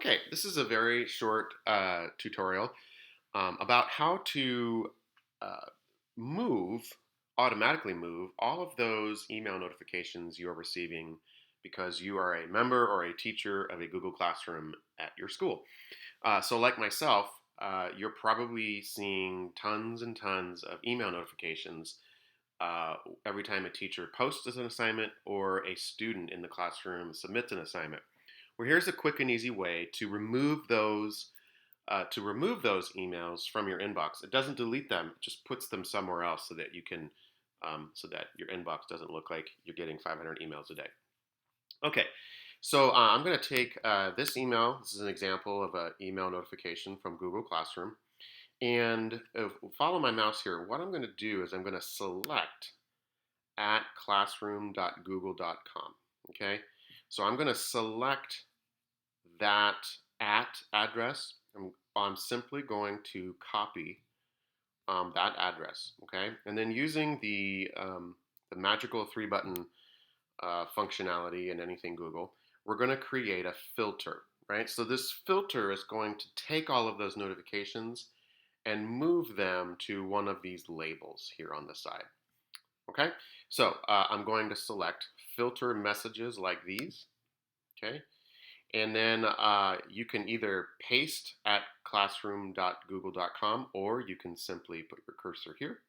Okay, this is a very short tutorial about how to uh, move, automatically move all of those email notifications you are receiving because you are a member or a teacher of a Google Classroom at your school. So, like myself, you're probably seeing tons and tons of email notifications uh, every time a teacher posts an assignment or a student in the classroom submits an assignment. Well, here's a quick and easy way to remove those emails from your inbox. It doesn't delete them; it just puts them somewhere else so that you can so that your inbox doesn't look like you're getting 500 emails a day. Okay, so I'm going to take this email. This is an example of an email notification from Google Classroom, and follow my mouse here. What I'm going to do is I'm going to select at classroom.google.com. Okay, so I'm going to select that at address. I'm simply going to copy that address, okay? And then using the magical three button functionality in anything Google, we're going to create a filter, right? So this filter is going to take all of those notifications and move them to one of these labels here on the side, okay? So I'm going to select filter messages like these, okay? And then you can either paste at classroom.google.com or you can simply put your cursor here,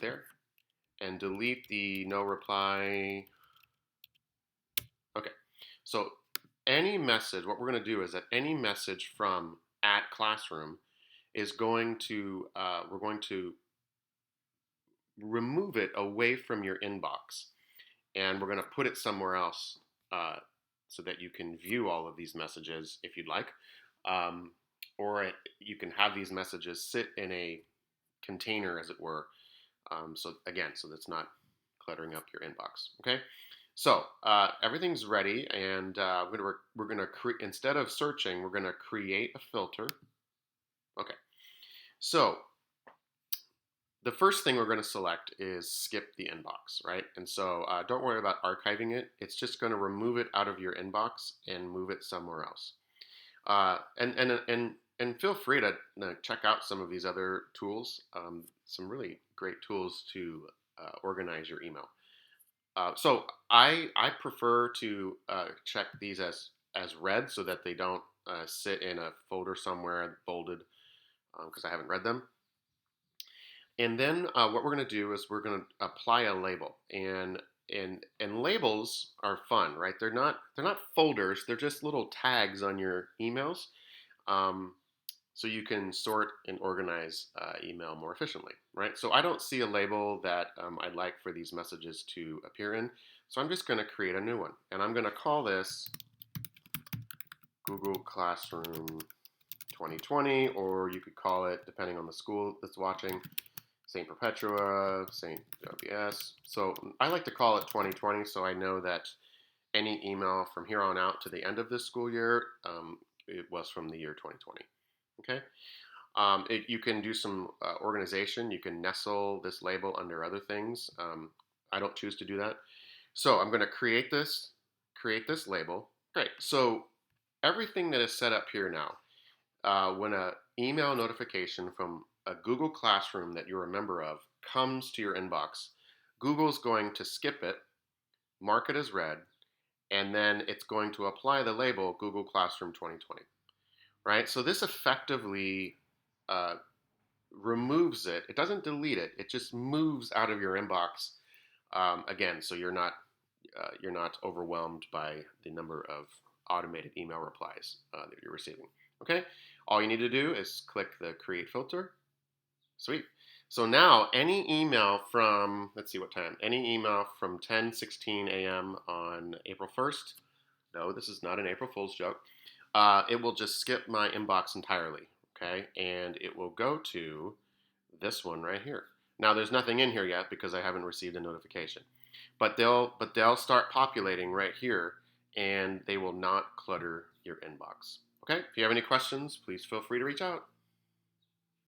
there, and delete the no reply. Okay, so any message, what we're going to do is that any message from at classroom is going to, we're going to remove it away from your inbox and we're going to put it somewhere else so that you can view all of these messages if you'd like. Um, or you can have these messages sit in a container, as it were. So again, so that's not cluttering up your inbox. Okay. So everything's ready, and we're gonna instead of searching, we're gonna create a filter. Okay. So the first thing we're going to select is skip the inbox, right? And so don't worry about archiving it. It's just going to remove it out of your inbox and move it somewhere else. And feel free to check out some of these other tools. Some really great tools to organize your email. So I prefer to check these as read so that they don't sit in a folder somewhere folded because I haven't read them. And then what we're going to do is we're going to apply a label, and labels are fun, right? They're not folders. They're just little tags on your emails, um, so you can sort and organize email more efficiently, right? So I don't see a label that I'd like for these messages to appear in, so I'm just going to create a new one, and I'm going to call this Google Classroom 2020, or you could call it, depending on the school that's watching, St. Perpetua, St. WS. So I like to call it 2020 so I know that any email from here on out to the end of this school year, it was from the year 2020. Okay. You can do some organization. You can nestle this label under other things. I don't choose to do that. So I'm going to create this label. Great. So everything that is set up here now, when a email notification from a Google Classroom that you're a member of comes to your inbox, Google's going to skip it, mark it as read, and then it's going to apply the label Google Classroom 2020, right? So this effectively uh, removes it. It doesn't delete it. It just moves out of your inbox again, so you're not overwhelmed by the number of automated email replies that you're receiving. Okay, all you need to do is click the create filter. Sweet. So now any email from, let's see what time, any email from 10:16 a.m. on April 1st, no, this is not an April Fool's joke, it will just skip my inbox entirely, okay? And it will go to this one right here. Now there's nothing in here yet because I haven't received a notification. But they'll start populating right here and they will not clutter your inbox. Okay? If you have any questions, please feel free to reach out.